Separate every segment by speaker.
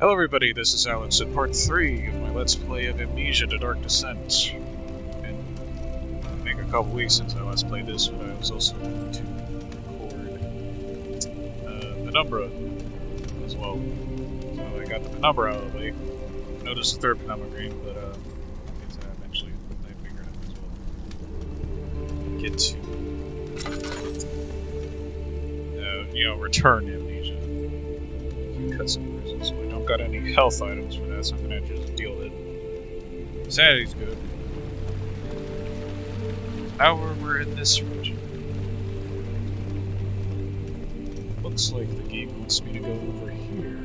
Speaker 1: Hello everybody, this is ALX in part 3 of my Let's Play of Amnesia: The Dark Descent. And I think a couple weeks since I last played this, but I was also going to record Penumbra as well. So I got the Penumbra out of the way. I noticed the third Penumbra game, but I guess I eventually figured out as well. Get to, return to Amnesia. Cut some bruises, so I don't got any health items for that, so I'm gonna have to just deal with it. Sanity's good. Now we're in this region. Looks like the game wants me to go over here.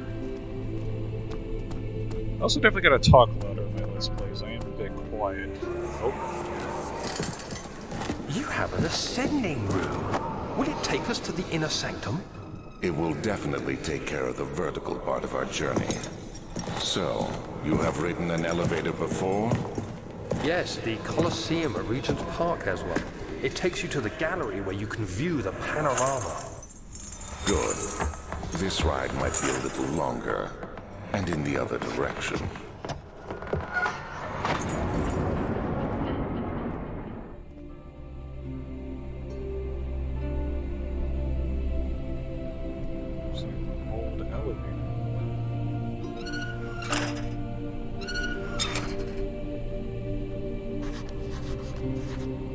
Speaker 1: I also definitely gotta talk louder in my Let's Plays. I am a bit quiet. Oh.
Speaker 2: You have an ascending room. Will it take us to the inner sanctum?
Speaker 3: It will definitely take care of the vertical part of our journey. So, you have ridden an elevator before?
Speaker 2: Yes, the Colosseum at Regent's Park has one. It takes you to the gallery where you can view the panorama.
Speaker 3: Good. This ride might be a little longer, and in the other direction.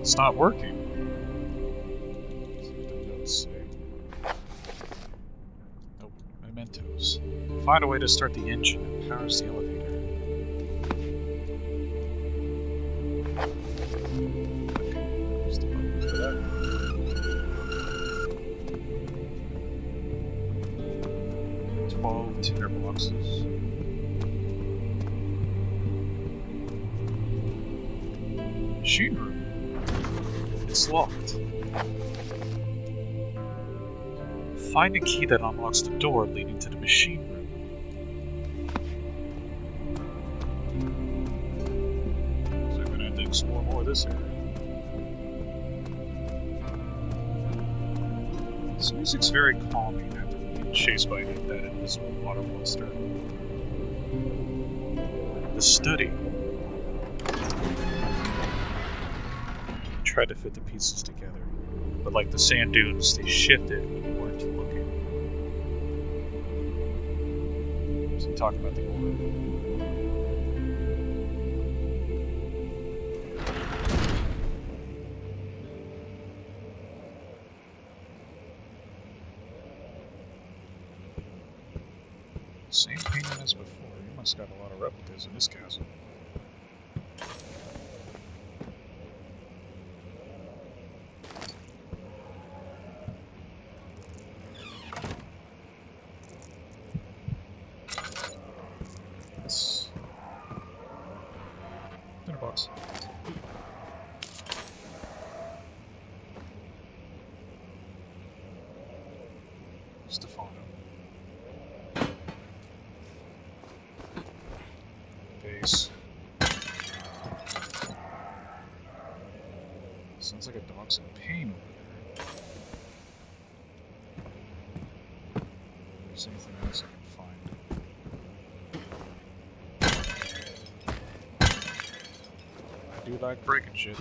Speaker 1: It's not working. Nope, mementos. Find a way to start the engine that powers the elevator. Okay, there's the button for that. Tinder boxes. Machine room. It's locked. Find a key that unlocks the door leading to the machine room. So I'm gonna have to explore more of this area. This music's very calming after being chased by that invisible water monster. The study. Tried to fit the pieces together, but like the sand dunes, they shifted when you weren't looking. So talk about the order. Same painting as before. You must got a lot of replicas in this castle. Box. Stefano. Base. Sounds like a dog's in pain over there. If there's anything else I can find. I do like breaking shit.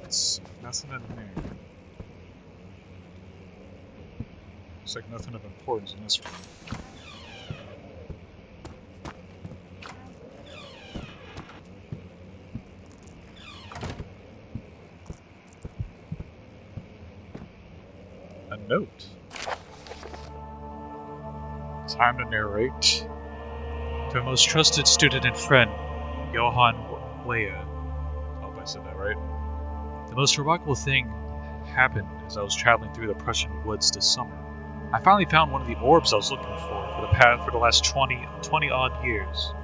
Speaker 1: Let's see, nothing in there. Looks like nothing of importance in this room. A note. Time to narrate. To a most trusted student and friend, Johann Weyer. I hope I said that right. The most remarkable thing happened as I was traveling through the Prussian woods this summer. I finally found one of the orbs I was looking for the last 20 odd years.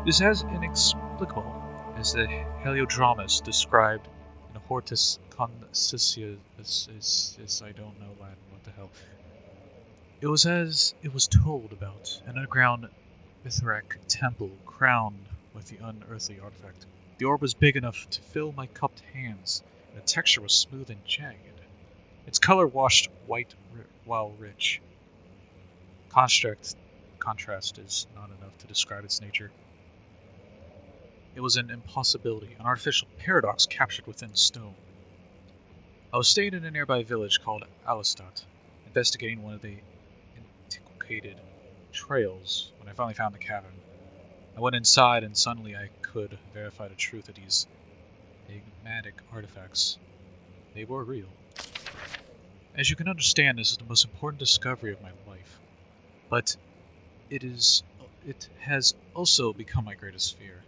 Speaker 1: It is as inexplicable as the heliodramas described in Hortus Concisius. I don't know Latin, what the hell. It was as it was told about an underground Mithrak temple crowned with the unearthly artifact. The orb was big enough to fill my cupped hands, and the texture was smooth and jagged. Its color washed white while rich. Contrast is not enough to describe its nature. It was an impossibility, an artificial paradox captured within stone. I was staying in a nearby village called Alestat, investigating one of the antiquated trails when I finally found the cavern. I went inside and suddenly I could verify the truth of these enigmatic artifacts. They were real. As you can understand, this is the most important discovery of my life. But it has also become my greatest fear.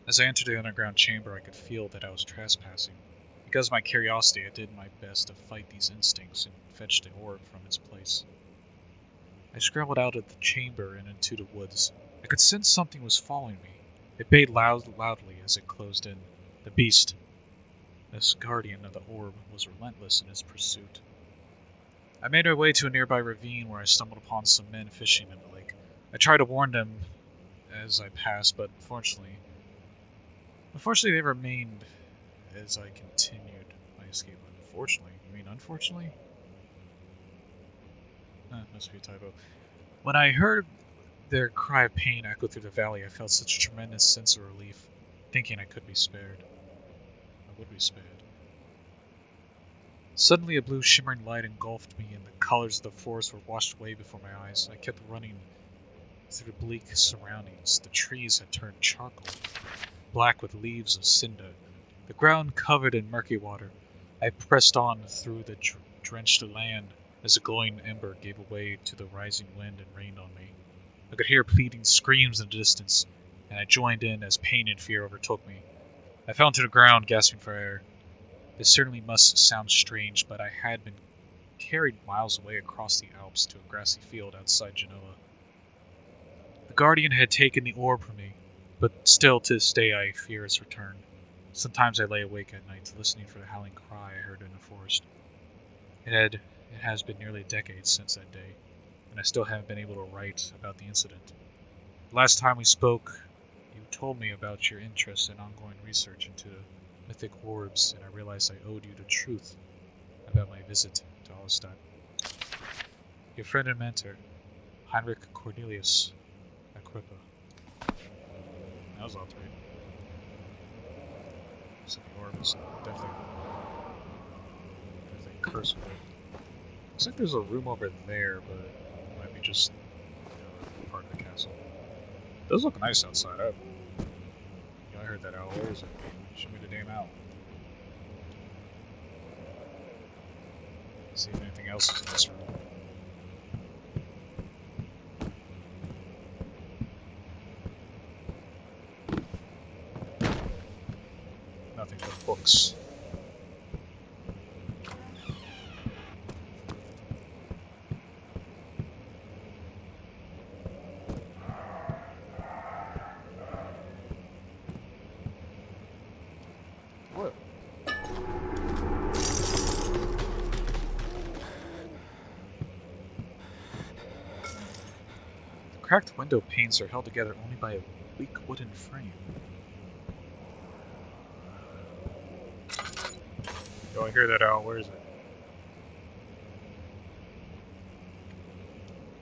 Speaker 1: As I entered the underground chamber, I could feel that I was trespassing. Because of my curiosity, I did my best to fight these instincts and fetch the orb from its place. I scrambled out of the chamber and into the woods. I could sense something was following me. It bayed loudly as it closed in. The beast, this guardian of the orb, was relentless in its pursuit. I made my way to a nearby ravine where I stumbled upon some men fishing in the lake. I tried to warn them as I passed, but unfortunately they remained as I continued my escape. Unfortunately? You mean unfortunately? Must be a typo. When I heard their cry of pain echo through the valley, I felt such a tremendous sense of relief, thinking I could be spared. I would be spared. Suddenly a blue shimmering light engulfed me, and the colors of the forest were washed away before my eyes. I kept running through the bleak surroundings. The trees had turned charcoal, black with leaves of cinder, the ground covered in murky water. I pressed on through the drenched land as the glowing ember gave way to the rising wind and rained on me. I could hear pleading screams in the distance, and I joined in as pain and fear overtook me. I fell to the ground, gasping for air. This certainly must sound strange, but I had been carried miles away across the Alps to a grassy field outside Genoa. The Guardian had taken the orb from me, but still to this day I fear its return. Sometimes I lay awake at night, listening for the howling cry I heard in the forest. It has been nearly a decade since that day, and I still haven't been able to write about the incident. The last time we spoke, you told me about your interest in ongoing research into mythic orbs, and I realized I owed you the truth about my visit to Allstadt. Your friend and mentor, Heinrich Cornelius Agrippa. That was all three. So the orb is definitely cursed with it. Looks like there's a room over there, but it might be just part of the castle. It does look nice outside. I heard that owl. Where is it? Show me the damn owl. See if anything else is in this room. Nothing but books. What? The cracked window panes are held together only by a weak wooden frame. Oh, I hear that owl. Where is it?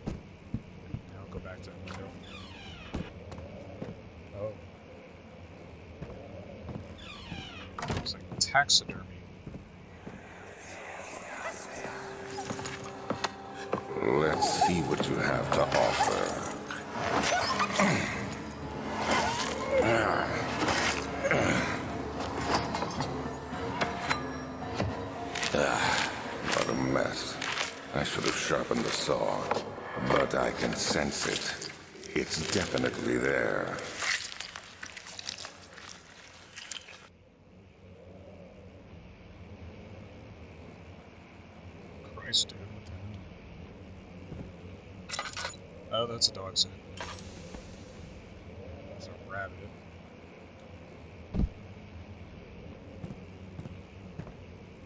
Speaker 1: Now I'll go back to that window. Oh. Looks like taxidermy.
Speaker 3: Let's see what you have to offer. What a mess. I should have sharpened the saw, but I can sense it. It's definitely there.
Speaker 1: Christ, dude, what the hell? Oh, that's a dog's head. That's a rabbit.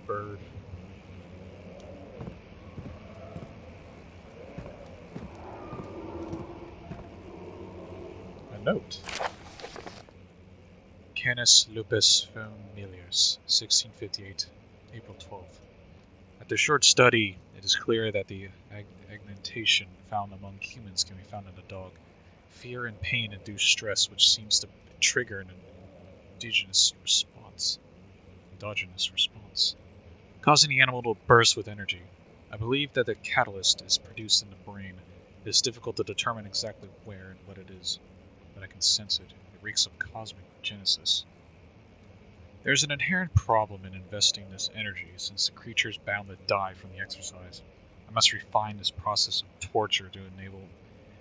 Speaker 1: Bird. A note. Canis lupus familiaris, 1658, April 12th. After short study, it is clear that the augmentation found among humans can be found in a dog. Fear and pain induce stress, which seems to trigger an endogenous response, causing the animal to burst with energy. I believe that the catalyst is produced in the brain. It is difficult to determine exactly where and what it is, but I can sense it. It reeks of cosmic genesis. There is an inherent problem in investing this energy, since the creature is bound to die from the exercise. I must refine this process of torture to enable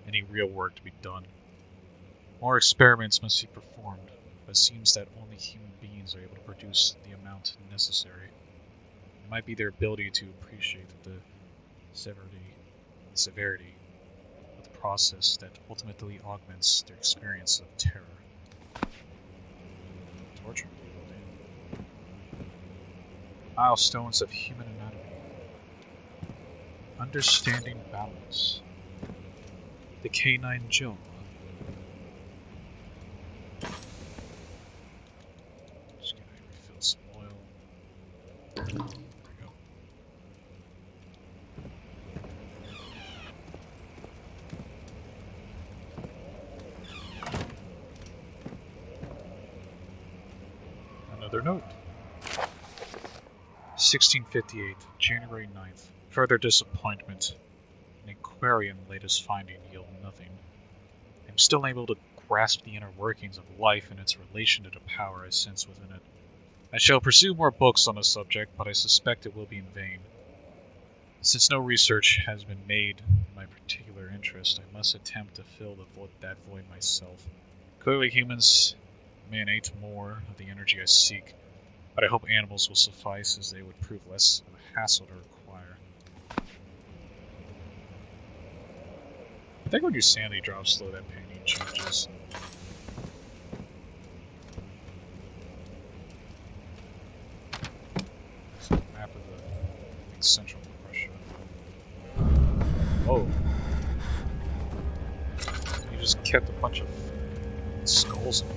Speaker 1: any real work to be done. More experiments must be performed, but it seems that only human beings are able to produce the amount necessary. It might be their ability to appreciate the severity of the process that ultimately augments their experience of terror. Torture people, damn. Milestones of human anatomy. Understanding balance. The canine jaw. Just gonna refill some oil. There we go. Another note. 1658, January 9th. Further disappointment. An aquarium latest finding yield nothing. I'm still unable to grasp the inner workings of life and its relation to the power I sense within it. I shall pursue more books on the subject, but I suspect it will be in vain. Since no research has been made in my particular interest, I must attempt to fill that void myself. Clearly humans emanate more of the energy I seek, but I hope animals will suffice, as they would prove less of a hassle to acquire. I think when your sanity drops low, that painting changes. It's a map of the central Prussia. Oh. You just kept a bunch of skulls in here.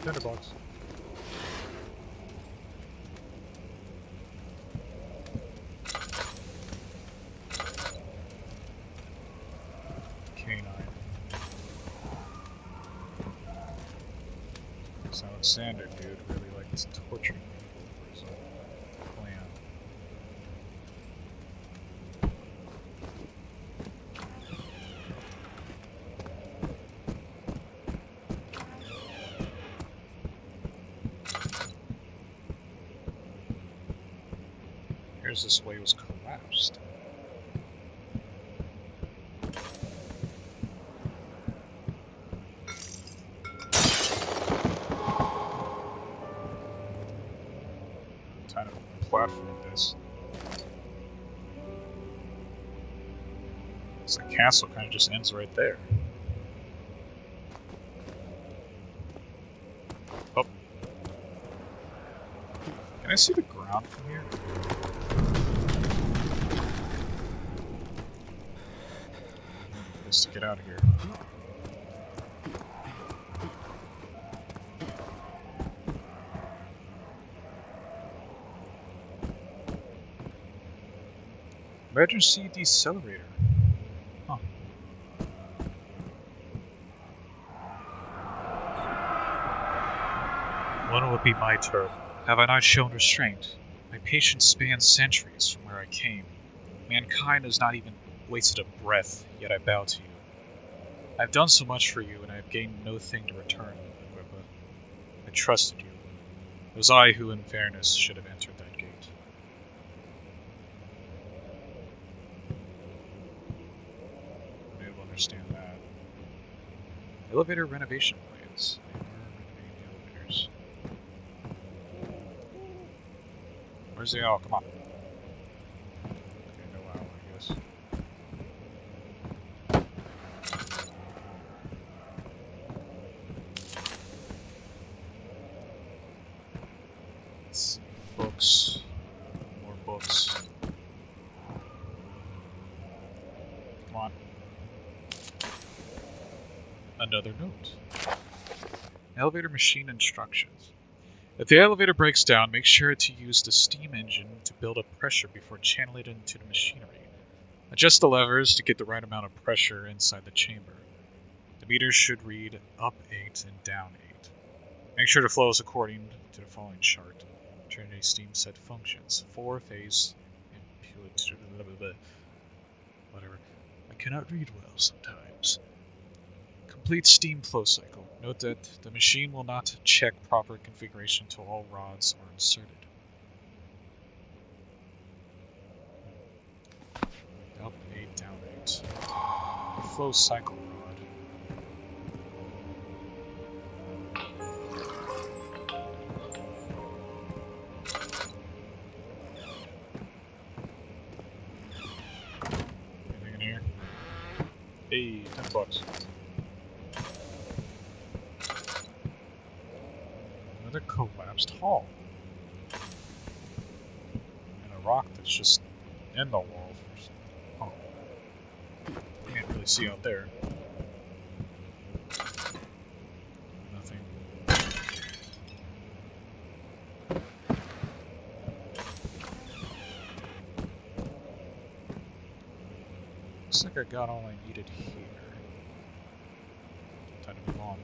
Speaker 1: Tinderbox. Canine. So Alexander, dude, really likes torturing people for his own plan. Here's this way it was collapsed. Kind of platform this. So the castle kind of just ends right there. Oh. Can I see the ground from here? Just to get out of here. Emergency decelerator. Huh. When will it be my turn? Have I not shown restraint? My patience spans centuries from where I came. Mankind has not even wasted a breath, yet I bow to you. I have done so much for you, and I have gained no thing to return, Agrippa. I trusted you. It was I who, in fairness, should have entered that gate. I'm able to understand that. Elevator renovation plans. They are renovating the elevators. Where's the owl? Come on. Okay, no owl, I guess. Let's see. Books. More books. Come on. Another note. Elevator machine instructions. If the elevator breaks down, make sure to use the steam engine to build up pressure before channeling it into the machinery. Adjust the levers to get the right amount of pressure inside the chamber. The meter should read up 8 and down 8. Make sure the flow is according to the following chart. Trinity steam set functions. 4-phase input. Whatever. I cannot read well sometimes. Complete steam flow cycle. Note that the machine will not check proper configuration until all rods are inserted. Up 8, down 8. Flow cycle rod. Anything in here? Hey, $10. Another collapsed hall. And a rock that's just in the wall for some. Oh. Can't really see out there. Nothing. Looks like I got all I needed here. Time to move on.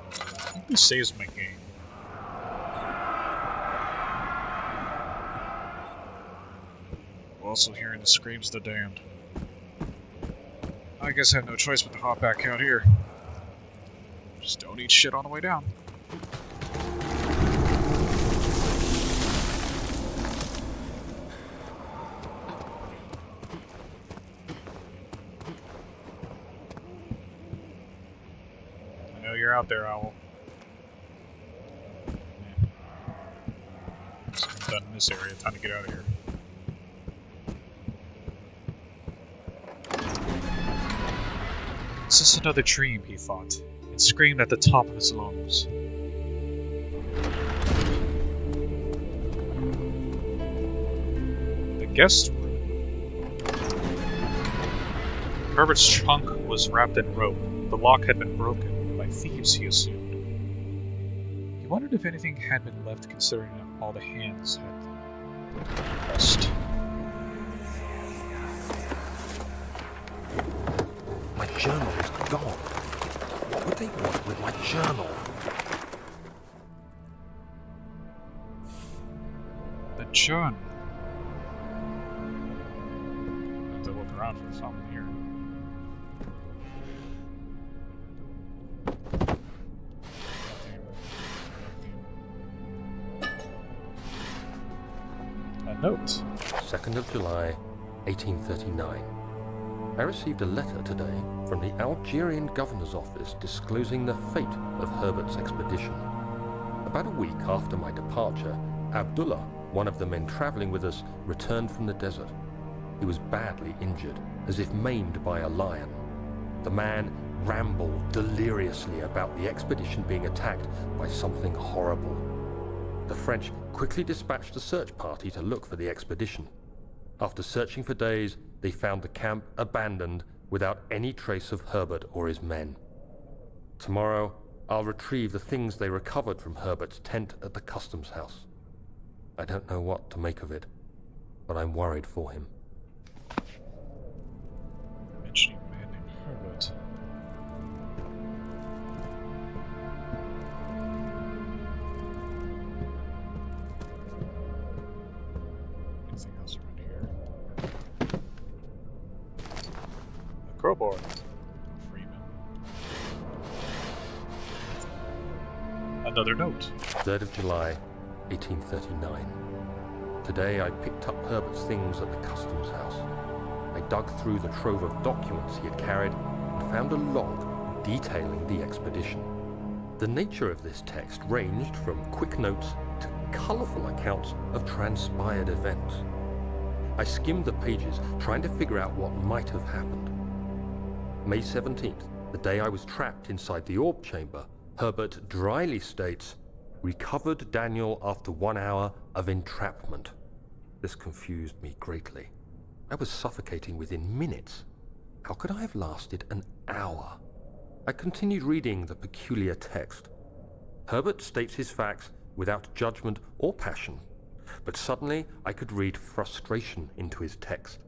Speaker 1: I think this saves my game. Also hearing the screams of the damned. I guess I have no choice but to hop back out here. Just don't eat shit on the way down. I know you're out there, Owl. Yeah. So I'm done in this area. Time to get out of here. It's just another dream, he thought, and screamed at the top of his lungs. The guest room. Herbert's trunk was wrapped in rope. The lock had been broken by thieves, he assumed. He wondered if anything had been left, considering all the hands had pressed.
Speaker 2: My journal is gone. What would they want with my journal?
Speaker 1: The journal. I have to look around for something here. A note.
Speaker 2: 2nd of July, 1839. I received a letter today from the Algerian governor's office disclosing the fate of Herbert's expedition. About a week after my departure, Abdullah, one of the men traveling with us, returned from the desert. He was badly injured, as if maimed by a lion. The man rambled deliriously about the expedition being attacked by something horrible. The French quickly dispatched a search party to look for the expedition. After searching for days, they found the camp abandoned without any trace of Herbert or his men. Tomorrow, I'll retrieve the things they recovered from Herbert's tent at the customs house. I don't know what to make of it, but I'm worried for him.
Speaker 1: Mentioning a man named Herbert. Anything else around here? A crowbar. Freeman. Another note.
Speaker 2: 3rd of July, 1839. Today I picked up Herbert's things at the customs house. I dug through the trove of documents he had carried and found a log detailing the expedition. The nature of this text ranged from quick notes to colourful accounts of transpired events. I skimmed the pages, trying to figure out what might have happened. May 17th, the day I was trapped inside the orb chamber, Herbert dryly states, "Recovered Daniel after 1 hour of entrapment." This confused me greatly. I was suffocating within minutes. How could I have lasted an hour? I continued reading the peculiar text. Herbert states his facts without judgment or passion, but suddenly I could read frustration into his text.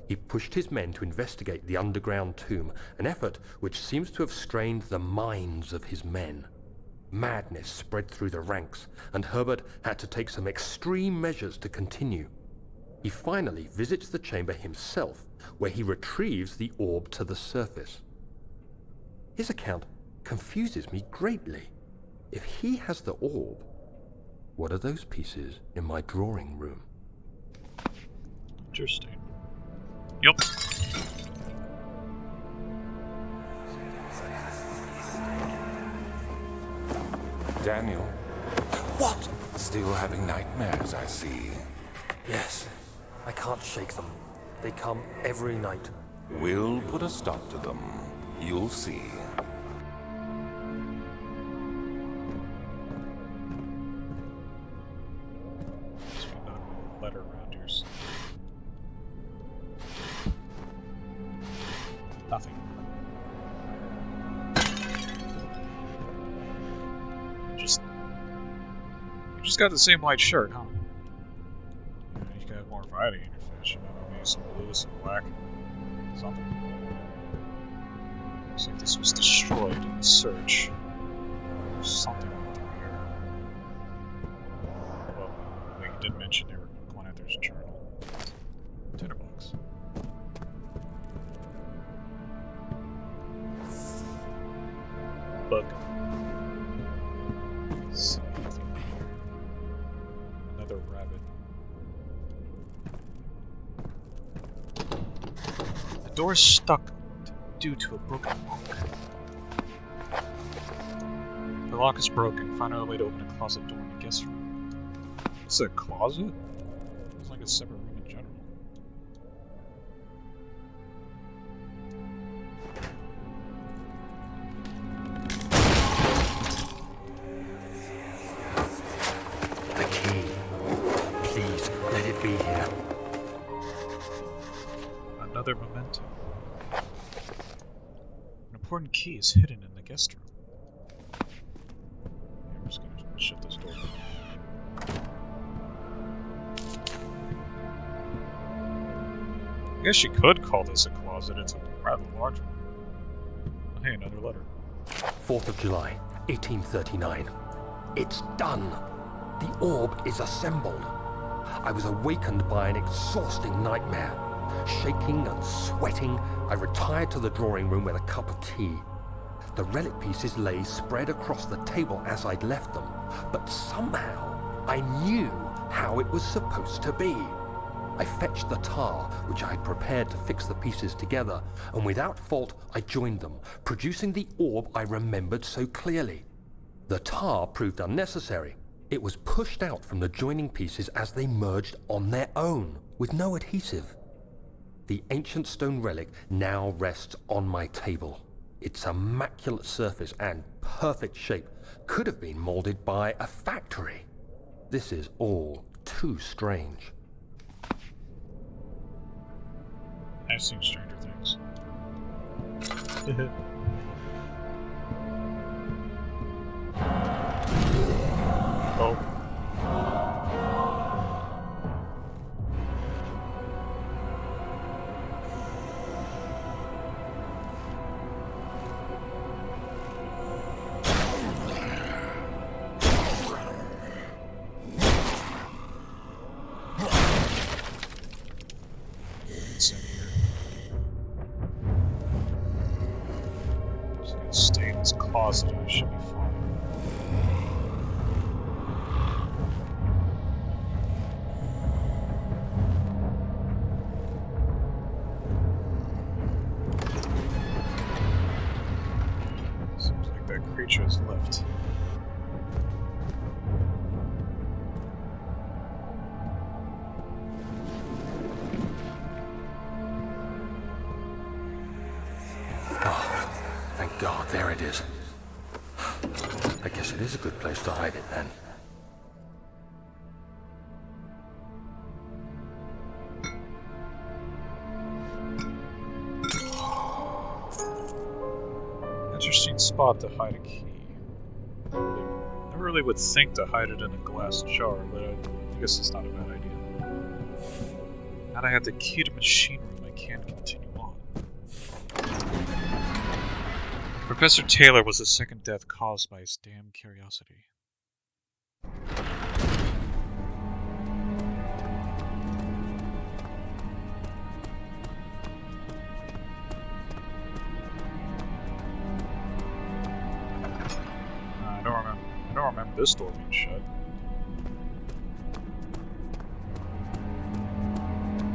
Speaker 2: He pushed his men to investigate the underground tomb, an effort which seems to have strained the minds of his men. Madness spread through the ranks, and Herbert had to take some extreme measures to continue. He finally visits the chamber himself, where he retrieves the orb to the surface. His account confuses me greatly. If he has the orb, what are those pieces in my drawing room?
Speaker 1: Interesting. Yep.
Speaker 3: Daniel,
Speaker 4: What?
Speaker 3: still having nightmares, I see.
Speaker 4: Yes. I can't shake them. They come every night.
Speaker 3: We'll put a stop to them. You'll see.
Speaker 1: There's another letter around here. Nothing. You just got the same white shirt, huh? You got more variety in your fashion. Maybe some blue, some black, something. Looks like this was destroyed in the search. There's something through here. Well, you did mention they were going after his journal. $10. Book. See anything here. Another rabbit. The door's stuck due to a broken lock. The lock is broken. Find a way to open a closet door in the guest room. It's a closet? It's like a separate room in general.
Speaker 4: The key. Please, let it be here.
Speaker 1: Another memento. An important key is hidden in the guest room. I'm just gonna shut this door. I guess you could call this a closet. It's a rather large one. Oh, hey, another letter.
Speaker 2: 4th of July, 1839. It's done. The orb is assembled. I was awakened by an exhausting nightmare. Shaking and sweating, I retired to the drawing room with a cup of tea. The relic pieces lay spread across the table as I'd left them, but somehow I knew how it was supposed to be. I fetched the tar, which I had prepared to fix the pieces together, and without fault I joined them, producing the orb I remembered so clearly. The tar proved unnecessary. It was pushed out from the joining pieces as they merged on their own, with no adhesive. The ancient stone relic now rests on my table. Its immaculate surface and perfect shape could have been molded by a factory. This is all too strange.
Speaker 1: I've seen Stranger Things. Oh. What's in here? Just gonna stay in this closet and I should be fine. Seems like that creature has left.
Speaker 2: Thank God, there it is. I guess it is a good place to hide it then.
Speaker 1: Interesting spot to hide a key. Never really would think to hide it in a glass jar, but I guess it's not a bad idea. Now that I have the key to machine room, I can continue on. Professor Taylor was the second death caused by his damn curiosity. I don't remember this door being shut.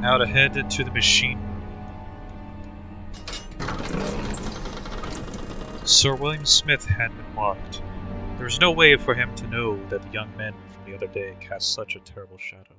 Speaker 1: Now to head into the machine room. Sir William Smith hadn't been marked. There was no way for him to know that the young men from the other day cast such a terrible shadow.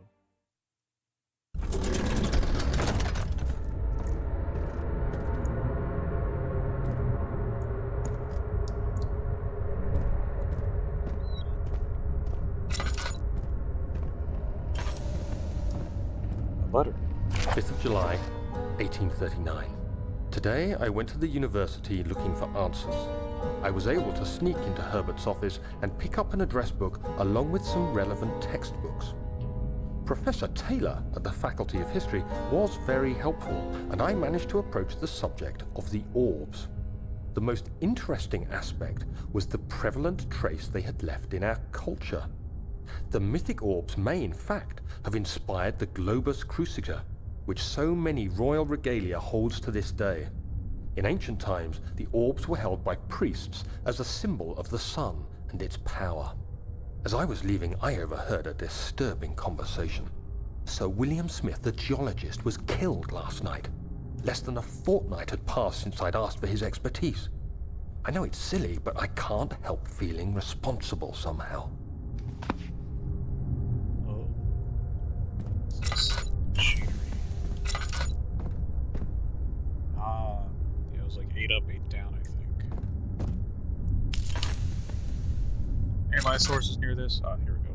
Speaker 1: Letter.
Speaker 2: 5th of July, 1839. Today, I went to the university looking for answers. I was able to sneak into Herbert's office and pick up an address book along with some relevant textbooks. Professor Taylor at the Faculty of History was very helpful, and I managed to approach the subject of the orbs. The most interesting aspect was the prevalent trace they had left in our culture. The mythic orbs may, in fact, have inspired the globus cruciger, which so many royal regalia holds to this day. In ancient times, the orbs were held by priests as a symbol of the sun and its power. As I was leaving, I overheard a disturbing conversation. Sir William Smith, the geologist, was killed last night. Less than a fortnight had passed since I'd asked for his expertise. I know it's silly, but I can't help feeling responsible somehow.
Speaker 1: It was like 8 up, 8 down, I think. Any light sources near this? Ah, here we go.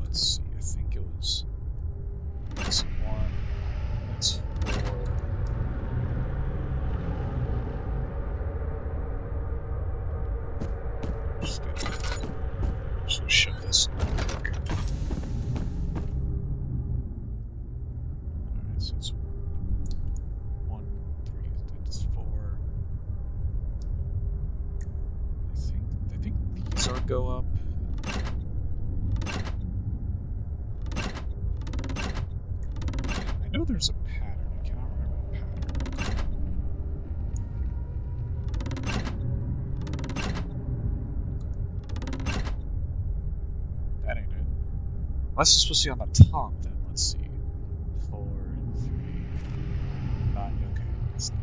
Speaker 1: Let's see, I think it was... That's 1, that's 4... Just gonna shut this real quick. Alright, so it's 1, 3, that's 4. I think these are go up. I know there's a pattern. I cannot remember the pattern. That ain't it. Unless it's supposed to be on the top, then let's see. 4 and 3. Not okay. It's not.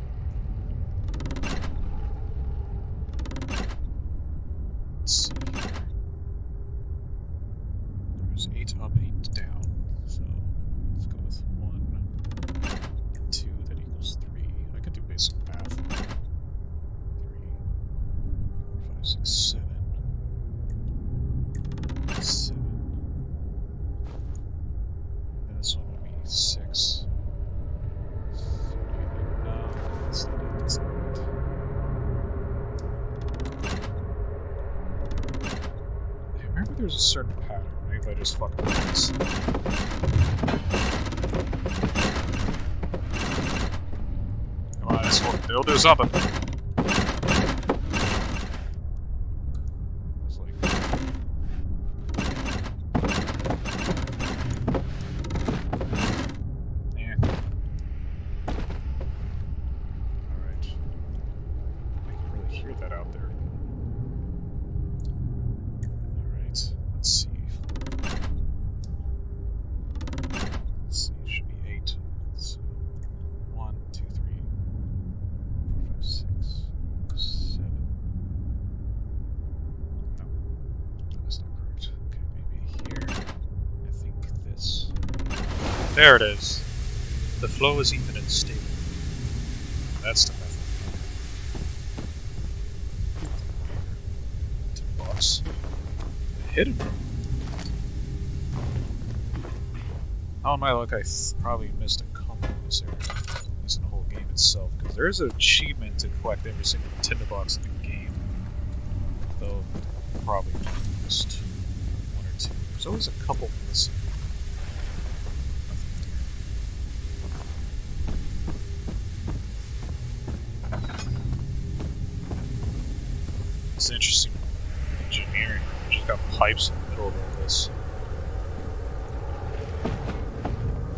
Speaker 1: Let's see here. There's 8 up, 8 down. So let's go with 1 and 2. That equals 3. I could do basic math. 3, 4, 5, 6, 7. 7. And this one would be 6. No, that's not it. That's not it. I remember there's a certain pattern. Maybe I just fucking missed. Come on, they'll do something. It's like... Yeah. Alright. I can really hear that out there. Alright, let's see. Let's see, it should be 8. So 1, 2, 3, 4, 5, 6, 7. No, that is not correct. Okay, maybe here. I think this. There it is. The flow is even and stable. That's the method. To box. The hidden room. Oh my luck, I probably missed a couple in this area. tinderbox in the whole game itself, because there is an achievement to collect every single tinderbox in the game. Though, probably just one or two. There's always a couple missing. It's interesting engineering. You just got pipes in the middle of all this.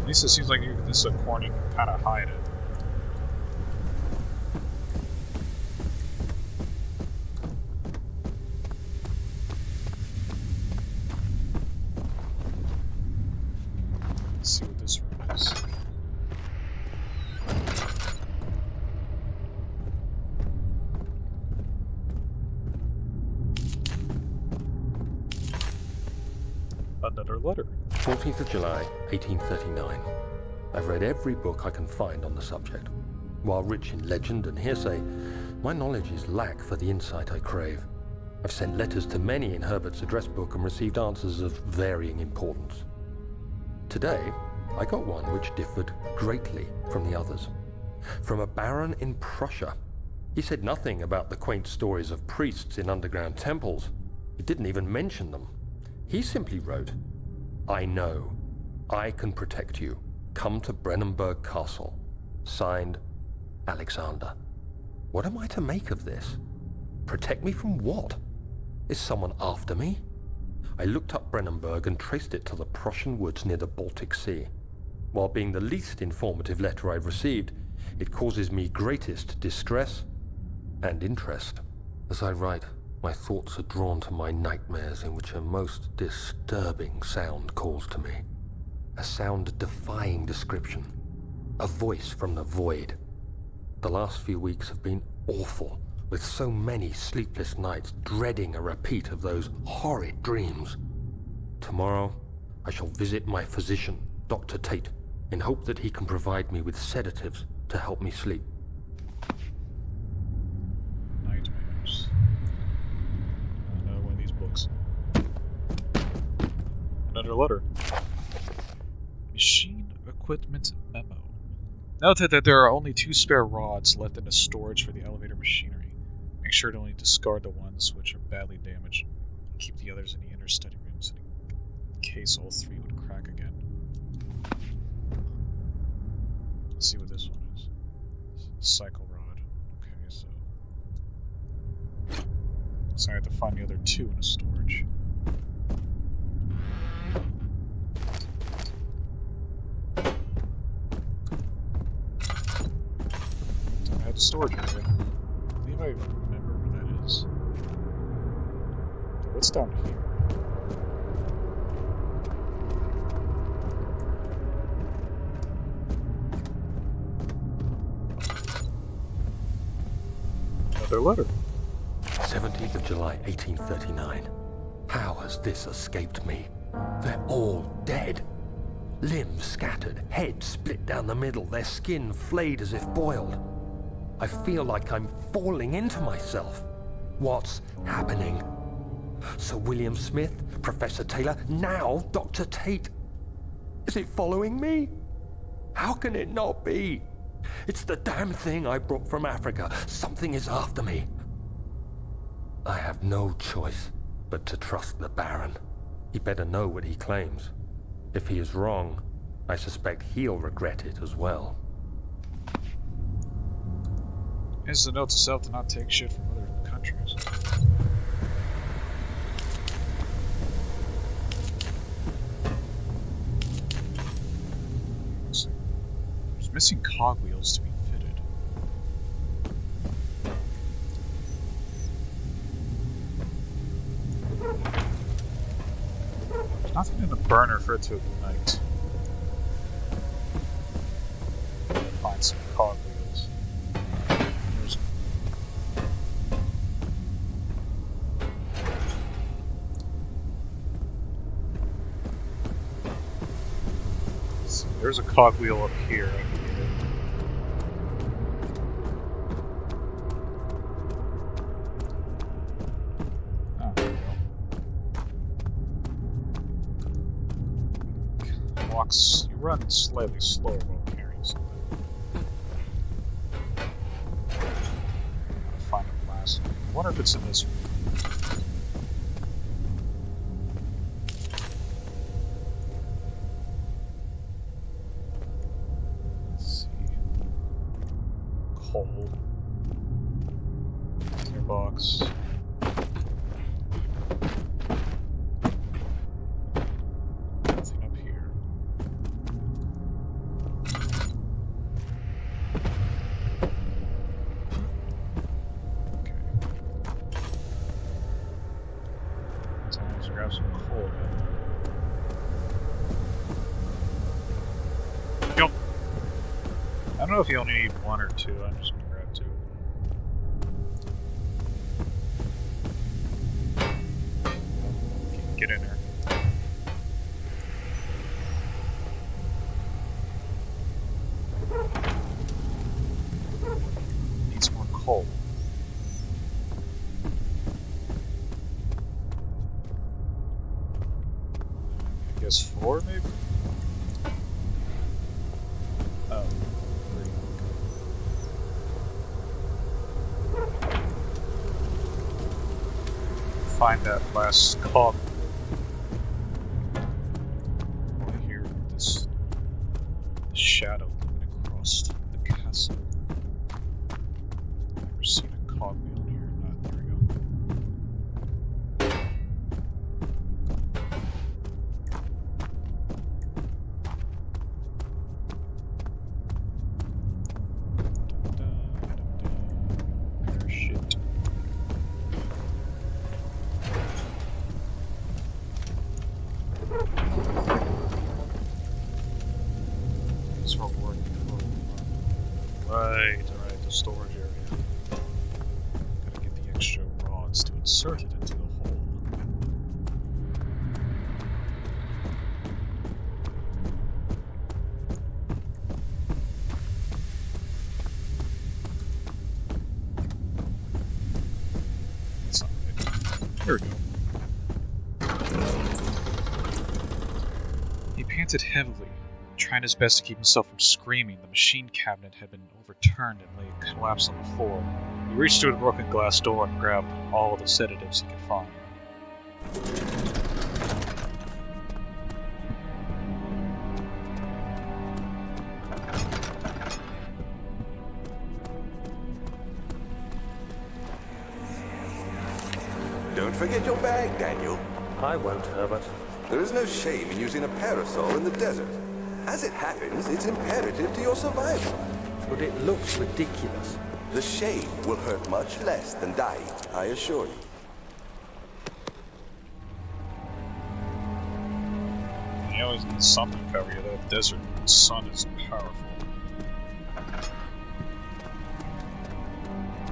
Speaker 1: At least it seems like this is a corner you can kind of hide it. Let's see what this room is. Another letter.
Speaker 2: 14th of July, 1839. I've read every book I can find on the subject. While rich in legend and hearsay, my knowledge is lack for the insight I crave. I've sent letters to many in Herbert's address book and received answers of varying importance. Today, I got one which differed greatly from the others. From a baron in Prussia. He said nothing about the quaint stories of priests in underground temples. He didn't even mention them. He simply wrote, "I know. I can protect you. Come to Brennenburg Castle. Signed, Alexander." What am I to make of this? Protect me from what? Is someone after me? I looked up Brennenburg and traced it to the Prussian woods near the Baltic Sea. While being the least informative letter I've received, it causes me greatest distress and interest. As I write, my thoughts are drawn to my nightmares in which a most disturbing sound calls to me. A sound defying description. A voice from the void. The last few weeks have been awful, with so many sleepless nights dreading a repeat of those horrid dreams. Tomorrow, I shall visit my physician, Dr. Tate, in hope that he can provide me with sedatives to help me sleep.
Speaker 1: Nightmares. Another one of these books. Another letter. Machine equipment memo. Note that there are only 2 spare rods left in the storage for the elevator machinery. Make sure to only discard the ones which are badly damaged and keep the others in the inner study rooms in case all 3 would crack again. Let's see what this one is. Cycle rod. Okay, so I have to find the other 2 in the storage. I had the storage area. I believe I remember where that is. What's down here? Another letter.
Speaker 2: 17th of July, 1839. How has this escaped me? They're all dead. Limbs scattered, heads split down the middle, their skin flayed as if boiled. I feel like I'm falling into myself. What's happening? Sir William Smith, Professor Taylor, now Dr. Tate. Is it following me? How can it not be? It's the damn thing I brought from Africa. Something is after me. I have no choice but to trust the Baron. He better know what he claims. If he is wrong, I suspect he'll regret it as well.
Speaker 1: Here's the note to self to not take shit from other countries. So, there's missing cogwheels to be fitted. There's nothing in the burner for it to ignite. Find some cogwheels. There's a cogwheel up here. I can get it. Oh, there we go. You run slightly slower while carrying something. fascinating. I wonder if it's in this one. Let's see. Coal. Box. Nothing up here. Okay. So let's grab some coal. Yup. I don't know if you only need one or two. I'm just gonna grab two. Get in there. Need some more coal. I guess 4 maybe? Oh, 3. Find that last cog. Shadow moving across the castle. Never seen a cogwheel here. There we go. Shit. Right, the storage area. Gotta get the extra rods to insert it into the hole. That's not right. There we go. He panted heavily, trying his best to keep himself from screaming. The machine cabinet had been overturned and lay collapsed on the floor. He reached through the broken glass door and grabbed all the sedatives he could find.
Speaker 5: Don't forget your bag, Daniel.
Speaker 4: I won't, Herbert.
Speaker 5: There is no shame in using a parasol in the desert. As it happens, it's imperative to your survival.
Speaker 4: But it looks ridiculous.
Speaker 5: The shame will hurt much less than dying, I assure you.
Speaker 1: You always need something to cover you. That desert sun is powerful.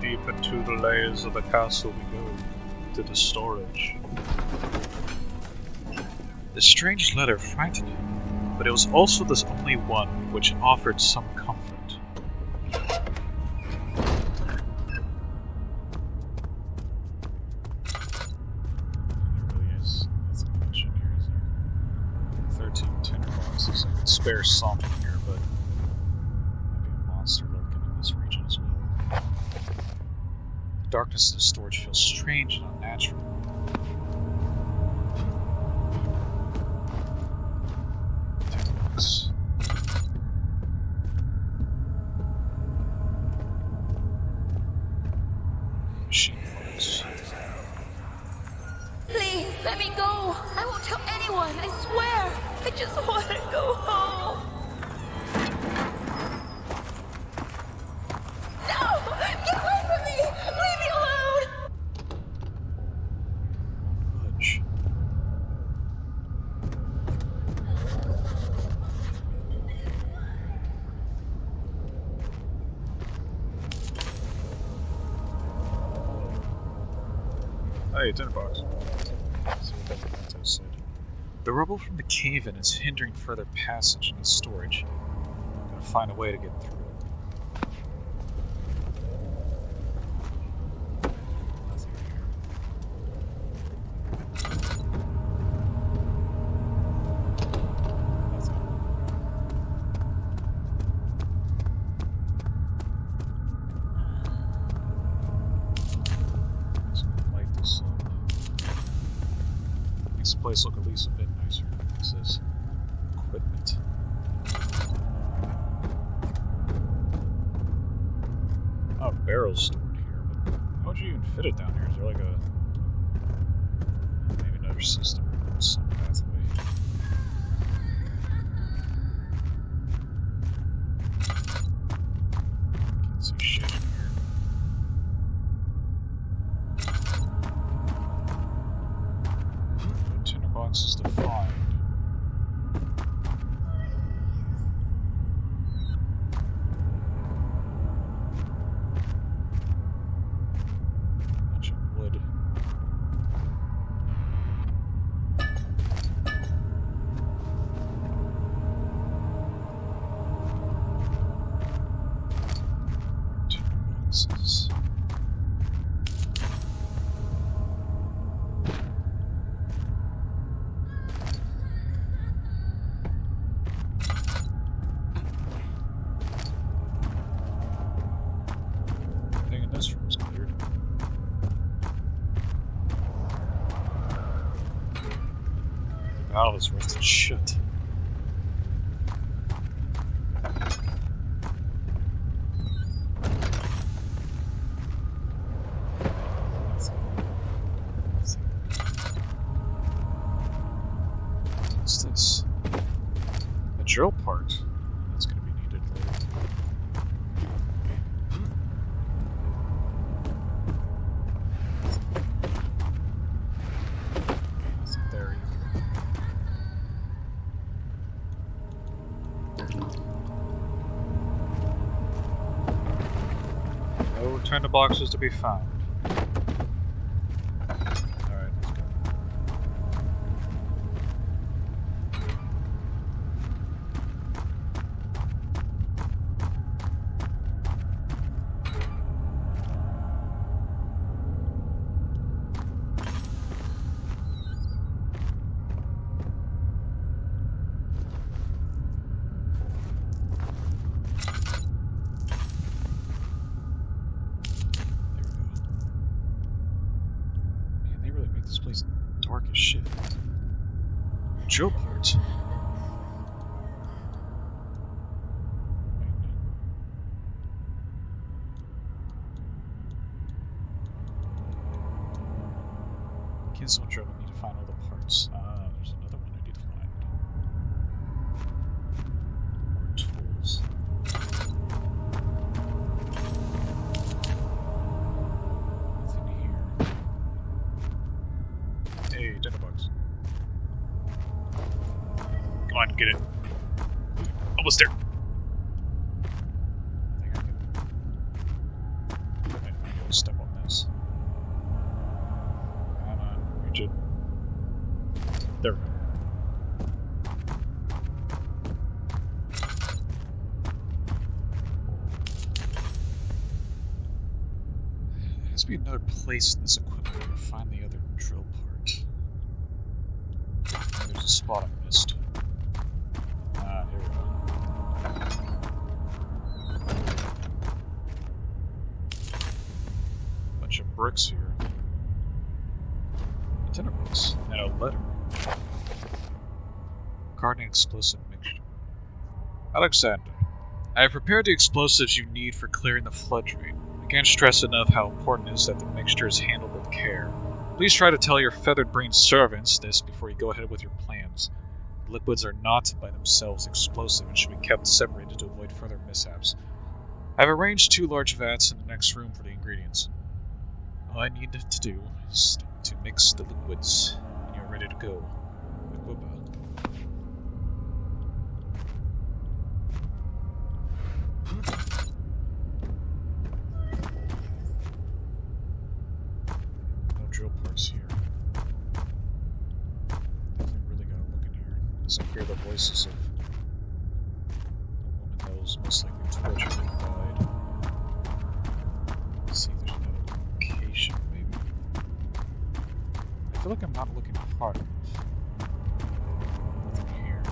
Speaker 1: Deep into the layers of the castle we go, to the storage. The strange letter frightened him, but it was also the only one which offered some comfort. Spare some here, but maybe a monster lurking in this region as well. The darkness of the storage feels strange and unnatural. Machine parts.
Speaker 6: Please, let me go. I won't tell anyone, I swear. I just want to go home. No! Get away from me! Leave me alone!
Speaker 1: Fudge. Hey, dinner box. Let's see what that memento said. The rubble from the cave-in is hindering further passage into storage. I'm gonna find a way to get through it. Nothing here. Nothing. place look at least a bit nicer. It says equipment. Oh, barrels stored here, but how would you even fit it down here? Is there like a maybe another system or some pathway? Can't see shit in here. No tinderboxes to find. Bunch of wood. Tinderboxes. Everything in this room is cleared. The valve is rusted shut. What's this? A drill part. That's going to be needed later. Nothing there either. No tinderboxes to be found. Alright, let's go. Man, they really make this place dark as shit. Drill parts. Kids don't trouble me to find all the parts. There's another one I need to find. More tools. Nothing here. Hey, tinderbox. Come on, get it. Almost there. I think I might be able to step on this. Come on, reach it. There we go. There has to be another place in this equipment where to find the other drill part. Maybe there's a spot I missed. Ah, here we go. Bunch of bricks here. A tinderbox and a letter. Gardening explosive mixture. Alexander, I have prepared the explosives you need for clearing the flood drain. I can't stress enough how important it is that the mixture is handled with care. Please try to tell your feathered-brained servants this before you go ahead with your plans. The liquids are not by themselves explosive and should be kept separated to avoid further mishaps. I've arranged 2 large vats in the next room for the ingredients. All I need to do is to mix the liquids, and you're ready to go. Equipa. No drill parts here. Definitely really gotta look in here. As I hear the voices of a woman that was most likely tortured and died. Let's see if there's another location, maybe. I feel like I'm not looking hard enough. Nothing here.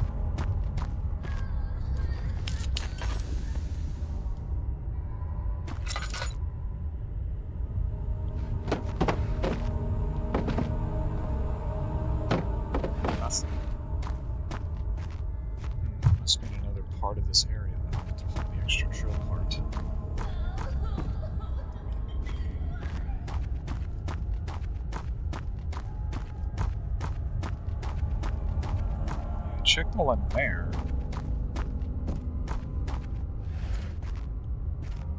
Speaker 1: checked all in there.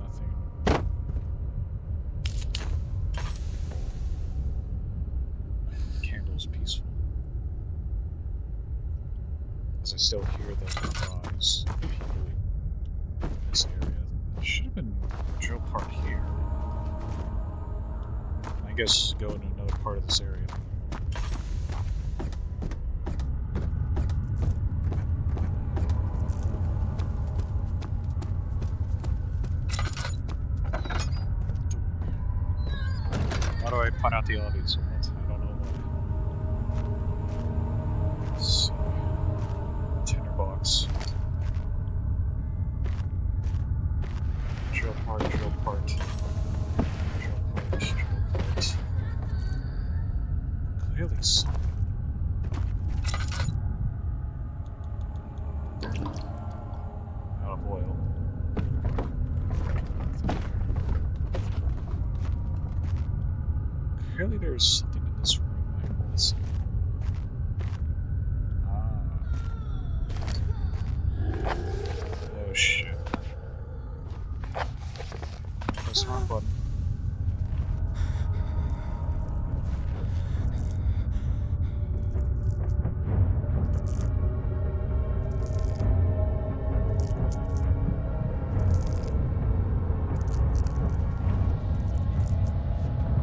Speaker 1: Nothing. Candle's peaceful. As I still hear the cries of people in this area. There should have been a drill part here. I guess go into another part of this area. Why do I point out the obvious or what? I don't know why. Let's see. Tinderbox. Drill part, drill part. Drill part, drill part. Clearly something. Out of oil. Clearly there's something in this room I'm missing. Oh shit. Press the wrong button.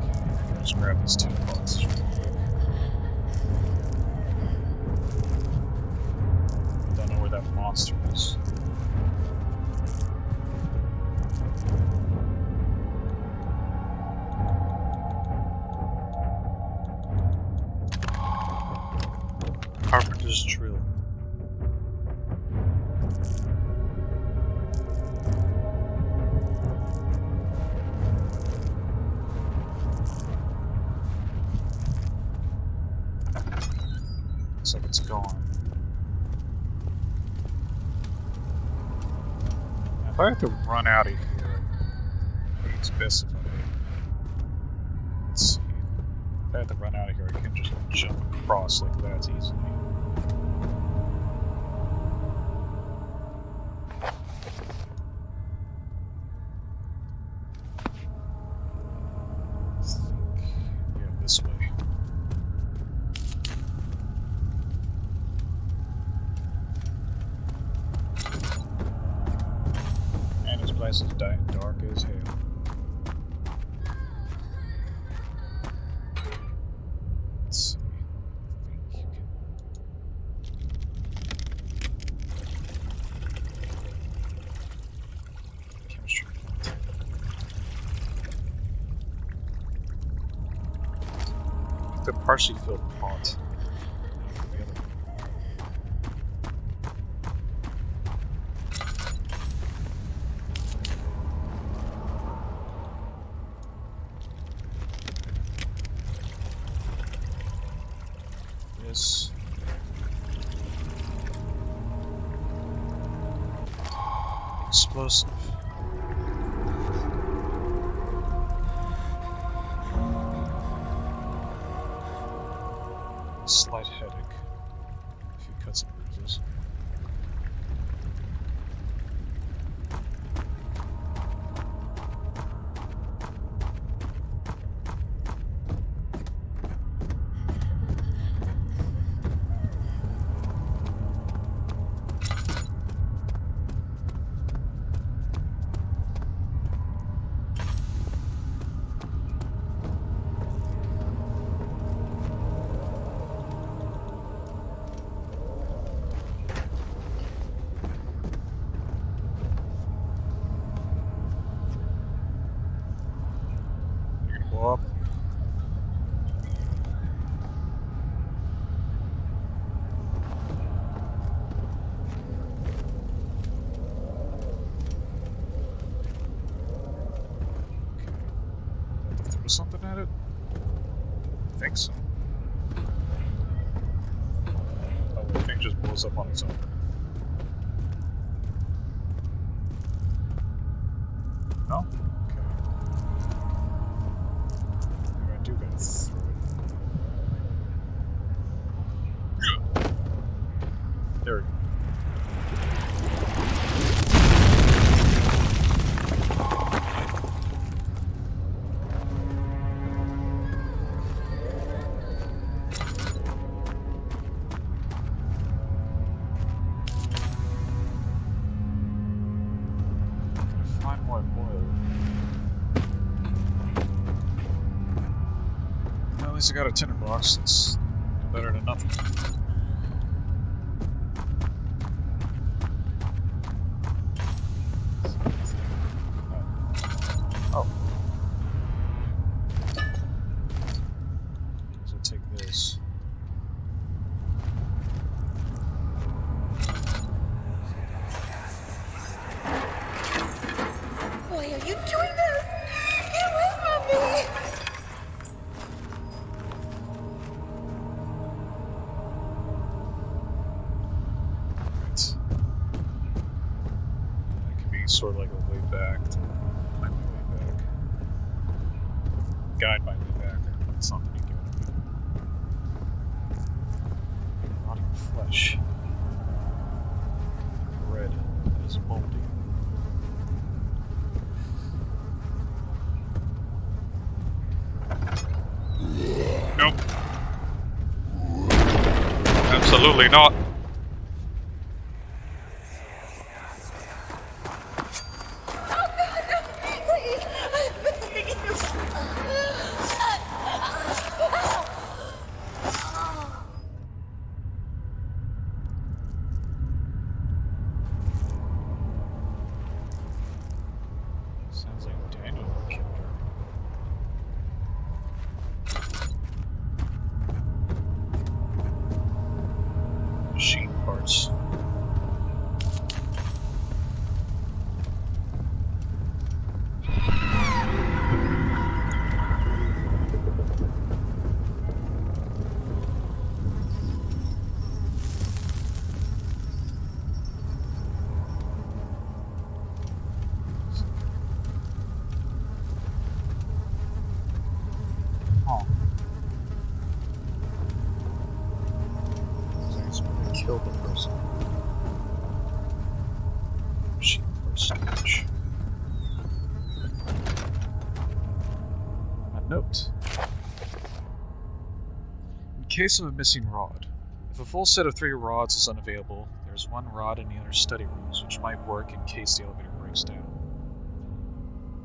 Speaker 1: Okay, just grab these two boxes real quick. Don't know where that monster is. Carpenter's drill. Looks like it's gone. Now, if I have to run out of here, I need to specify. Let's see. If I have to run out of here, I can't just jump across like that easily. Yeah, this way. And this place is dark as hell. Let's see. I think you can. Chemistry plant. The partially filled pot. This. Explosive. Slight headache. A few cuts and bruises. Go up. Okay. Throw something at it? I think so. Oh, the thing just blows up on its own. No? least I got a tinderbox. That's better than nothing. Oh. So I'll take this.
Speaker 6: Why are you doing this? Get away from me!
Speaker 1: Right. That could be sort of like a way back to find my way back. Guide my way back. That's not pretty good. Rotting flesh. Bread that is moldy. Nope. Absolutely not.
Speaker 6: Please, I'm begging you.
Speaker 1: Sounds like Daniel killed her. Machine parts. Oh. Sounds like it's gonna kill the person. Machine parts storage. A note. In case of a missing rod, if a full set of 3 rods is unavailable, there's 1 rod in the other study rooms, which might work in case the elevator breaks down.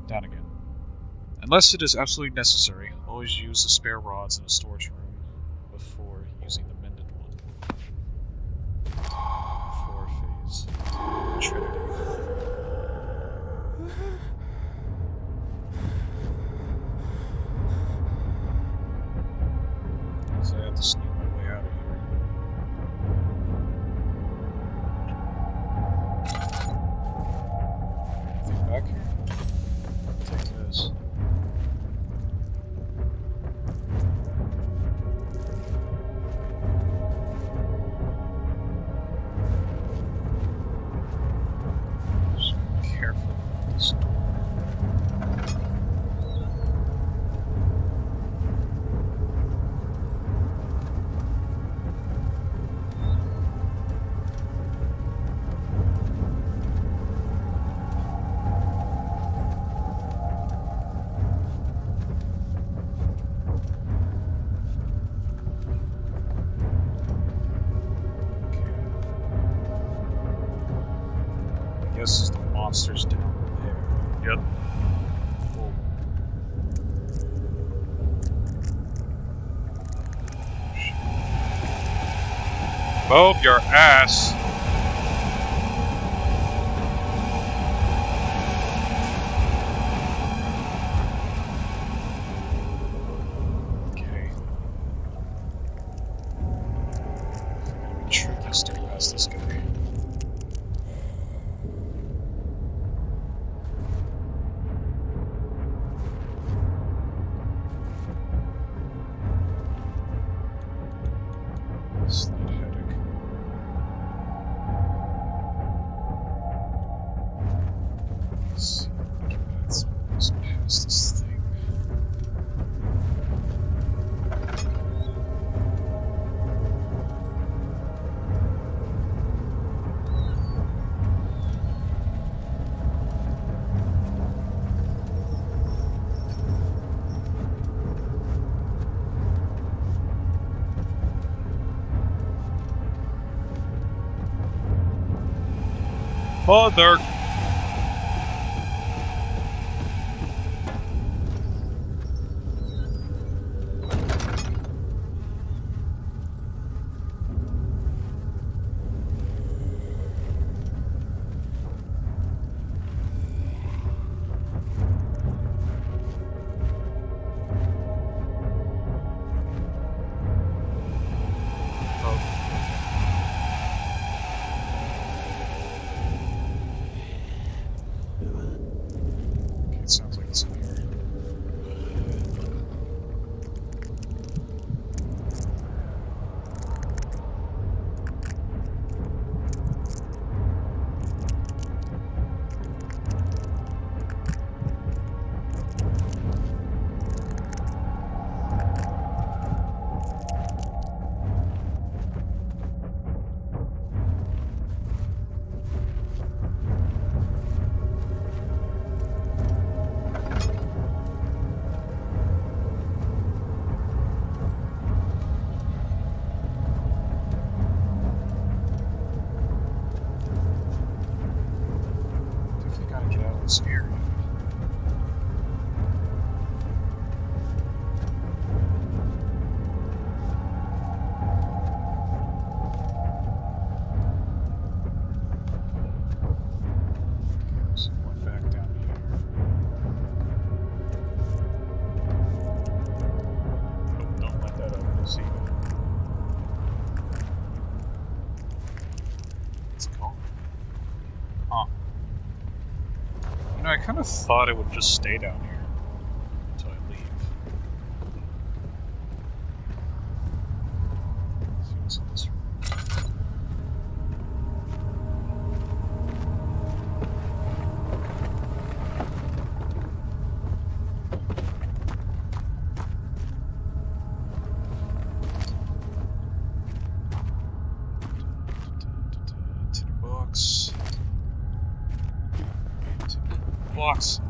Speaker 1: Down again. Unless it is absolutely necessary, always use the spare rods in the storage room before using the mended one. 4-phase. Trinity. So I have to sneak my way out of here. Anything back here? Take this. Just be careful with this door. I guess the monster's down there. Yep. Whoa. Bob your ass. Okay. It's gonna be tricky to stay past this guy. Slight headache. Let's see if we can get past this thing. Mother. kind of thought it would just stay down here until I leave. Let's see what's in this room. Tinderbox. Box.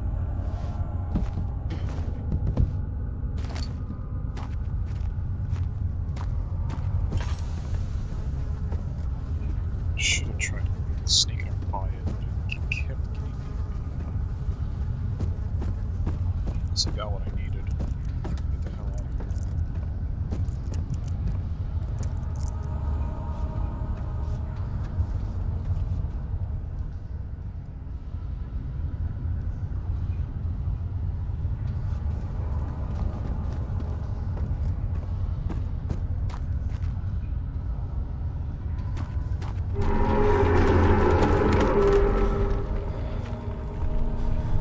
Speaker 1: Should have tried sneaking up by it, but it kept getting me. Guess I got what I needed. Get the hell out of here.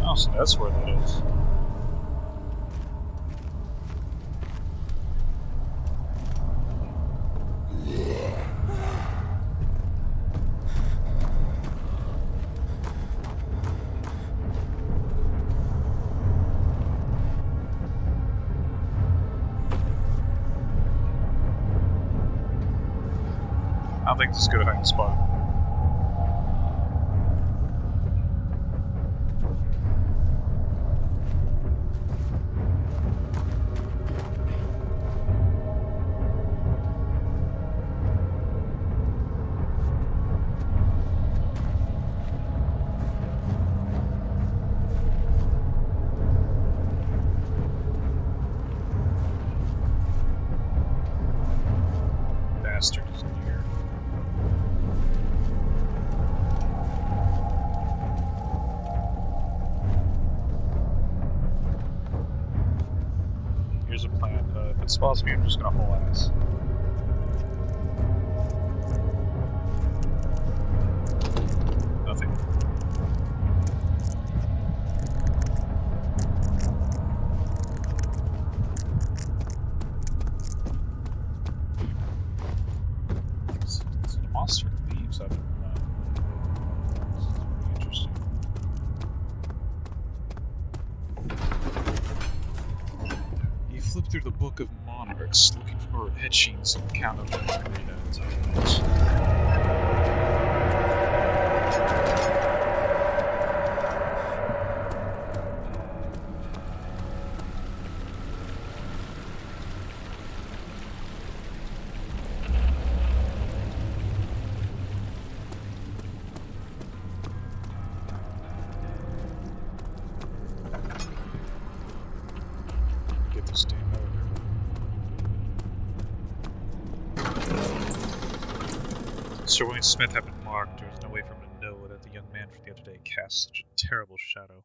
Speaker 1: Oh, so that's where that is. I don't think this is a good hiding spot. Bastard is in here. Here's a plan. If it spots me, I'm just gonna haul ass. Nothing. Is it a monster that leaves? I don't know. This is really interesting. You flip through the Book of Monarchs, looking for etchings and count of the margarita entitlements. Get this damn elevator. Sir William Smith had been marked. There was no way for him to know that the young man from the other day cast such a terrible shadow.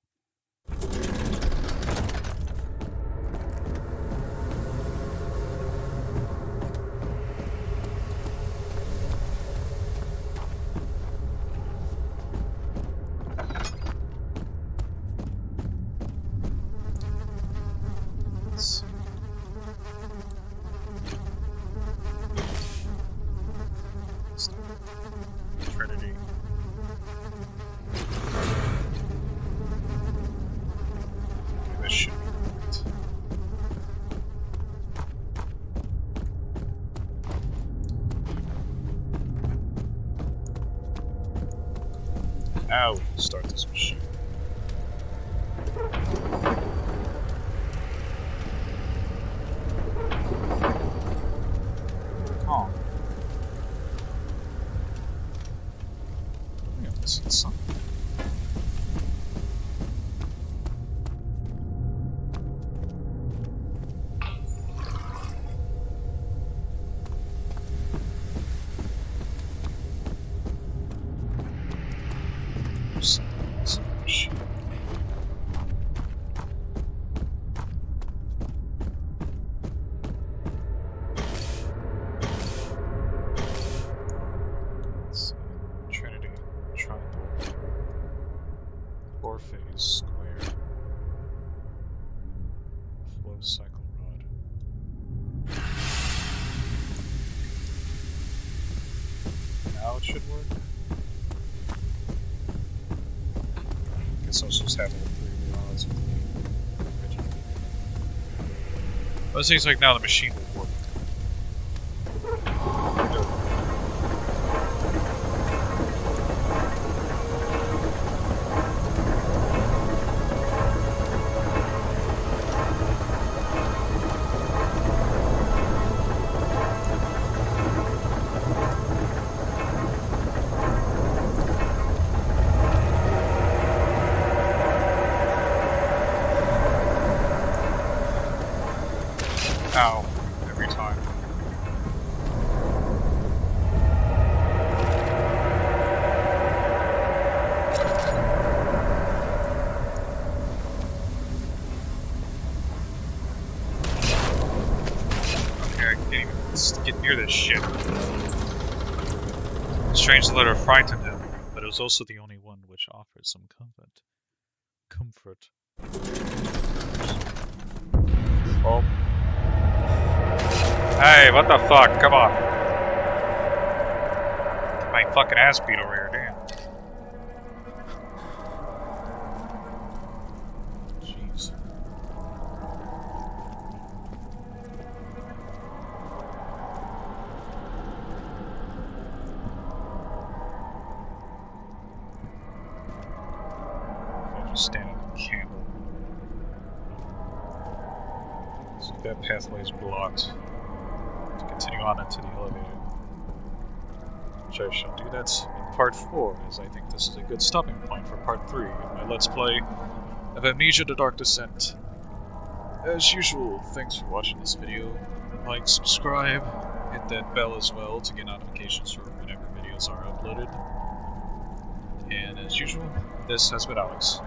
Speaker 1: Let's see. Trinity. Okay, this should be right. Now we can start this machine. Oh. Yeah, this is something. There's something else in the machine. Let's see. Trinity. Triangle. should work. Guess I'll just have all three rods with the original. But it seems like now the machine will work. Ow, every time. Okay, I can't even get near this shit. The strange letter frightened him, but it was also the only one which offered some comfort. Oh. Hey, what the fuck? Come on. Get my fucking ass beat over here, damn. Jeez. I'll just stand in the candle. So that pathway is blocked. Continue on into the elevator, which I shall do that in part 4, as I think this is a good stopping point for part 3 of my Let's Play of Amnesia: The Dark Descent. As usual, thanks for watching this video. Like, subscribe, hit that bell as well to get notifications for whenever videos are uploaded. And as usual, this has been Alex.